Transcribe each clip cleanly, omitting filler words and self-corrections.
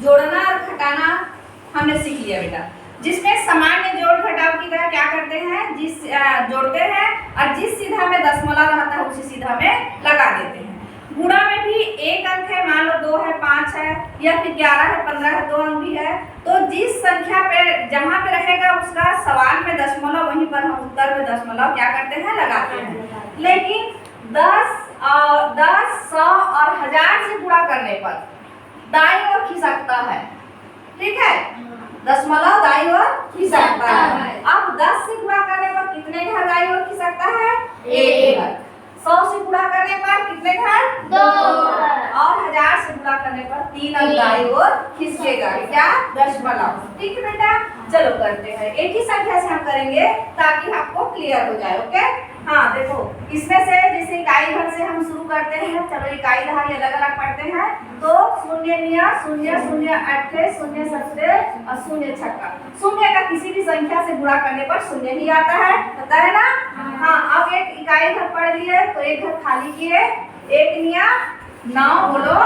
जोड़ना और घटाना हमने सीख लिया बेटा, जिसमें सामान्य जोड़ घटाव की तरह क्या करते हैं, जिस जोड़ते हैं और जिस सीधा में दशमलव रहता है उसी सीधा में लगा देते हैं। गुणा में भी एक अंक है, मान लो 2 है, 5 है या फिर 11 है, 15 है, 2 अंक भी है, तो जिस संख्या पे जहाँ पे रहेगा उसका सवाल में दशमलव, वहीं पर हम उत्तर में दशमलव क्या करते हैं, लगाते हैं। लेकिन 10, 100 और 1000 से गुणा करने पर दाईं ओर खिसकता है, ठीक है, दशमलव दाईं ओर खिसकता है। अब 10 से गुणा करने पर कितने घर दाईं ओर खिसकता है, 1 घर। 100 से गुणा करने पर कितने घर, 2 और 1000 से गुणा करने पर 3 अंक दाईं ओर खिसकेगा, क्या, दशमलव। ठीक है बेटा, चलो करते हैं, एक ही संख्या से हम करेंगे ताकि आपको क्लियर हो जाए। ओके, हाँ देखो, इसमें से जैसे इकाई घर से हम शुरू करते हैं, चलो इकाई दहाई अलग अलग पढ़ते हैं, तो 0 निया 0 0 8 0 7 और 0 छक्का। शून्य का किसी भी संख्या से गुणा करने पर 0 ही आता है, पता है ना। हाँ, अब एक इकाई घर पढ़ लिए तो एक घर खाली किए, 1 निया 9, बोलो,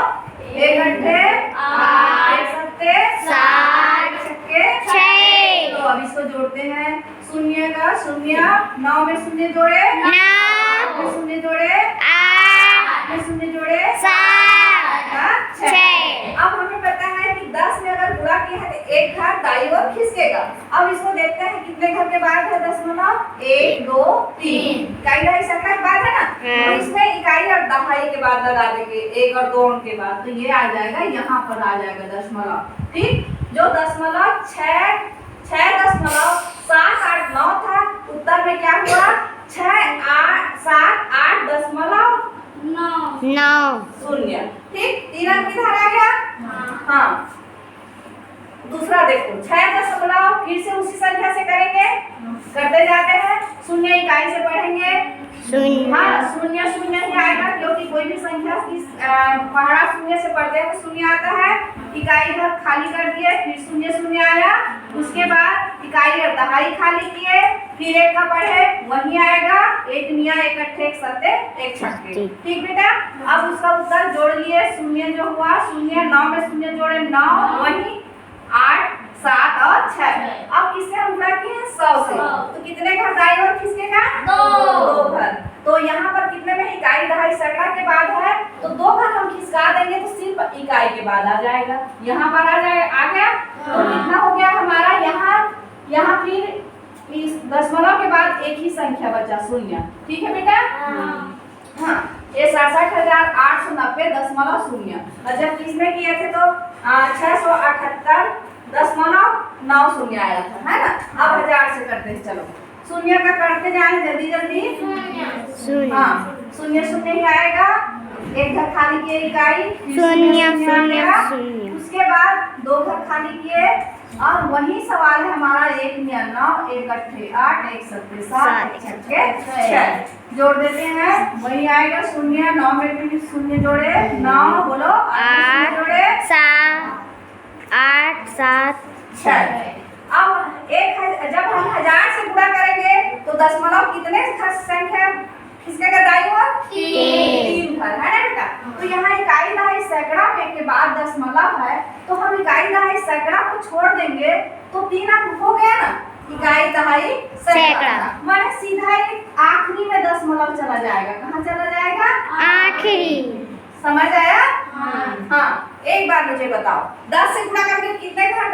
1 8 8 7 7 छक्के 6। तो अब इसको जोड़ते हैं, 0 का 0, 9 में 0 जोड़े 9, 0 जोड़े 8 में 0 जोड़े 7 6। अब हमें पता है कि 10 में अगर गुणा किया है तो एक घर दाईं ओर खिसकेगा। अब इसको देखते हैं कितने घर के बाद है दशमलव, 1 2 3, इकाई दहाई सैकड़ा के बाद है ना, तो इसमें इकाई और दहाई के बाद लगा देंगे 1 और 2 अंक के बाद, तो ये आ जाएगा, यहाँ पर आ जाएगा दशमलव। ठीक, जो दशमलव 6 7 8 9 था, उत्तर में क्या हुआ, 6 8 7 8 दशमलव 9 0। ठीक, 3 अंक किधर आ गया, हाँ। दूसरा देखो, 6 दशमलव, फिर से उसी संख्या से करेंगे, करते जाते हैं, 0 इकाई से पढ़ेंगे, हाँ 0 0 ही आएगा, क्योंकि कोई भी संख्या की पहाड़ा 0 से पढ़ते हैं तो 0 आता है। इकाई घर खाली कर दिए, फिर 0 0 आया, उसके बाद इकाई और दहाई खाली किए, फिर 1 का पढ़े, वही आएगा, 1 निया 1 8 1 7 1 छक्के। ठीक बेटा, अब उसका उत्तर जोड़ लिए, 0 जो हुआ 0, 9 में 0 जोड़े 9, वही 8 7 और 6। अब किससे हम गुणा किए हैं, 100 से, तो कितने घर दाईं ओर खिसकेगा, 2 घर। तो यहाँ पर कितने में इकाई दहाई सैकड़ा के बाद है, तो 2 घर हम खिसका देंगे तो सिर्फ इकाई के बाद आ जाएगा, यहाँ पर आ जाएगा, आ गया। तो कितना हो गया हमारा, यहाँ फिर इस दशमलव के बाद एक ही संख्या बचा, 0। ठीक है बेटा, हाँ, ये 67,890 दशमलव 0। और जब किसमें किए थे तो 678 दशमलव 90 आया था, है ना। अब 1000 से करते हैं, चलो 0 का करते जाए जल्दी जल्दी, 0 हाँ 0 0 ही आएगा, एक घर खाली किए इकाई, 0 0 उसके बाद 2 घर खाली किए, और वही सवाल है हमारा, 1 निया 9 1 8 8 1 7 7 1 छक्के 6। जोड़ देते हैं, वही आएगा, 0 9 में भी 0 जोड़े 9, बोलो 8 जोड़े 7 8 7 6। अब जब हम 1000 से गुणा करेंगे तो दशमलव कितने संख्या किसके दाईं ओर, 3 घर, है ना बेटा। तो यहाँ इकाई दहाई सैकड़ा में के बाद दशमलव है, तो हम इकाई दहाई सैकड़ा को छोड़ देंगे तो 3 अंक हो गया ना, इकाई दहाई सैकड़ा, माने सीधा एक आखिरी में दशमलव चला जाएगा। कहाँ चला जाएगा, आखिरी। समझ आया, हाँ। एक बार मुझे बताओ, 10 से गुणा करके कितने घर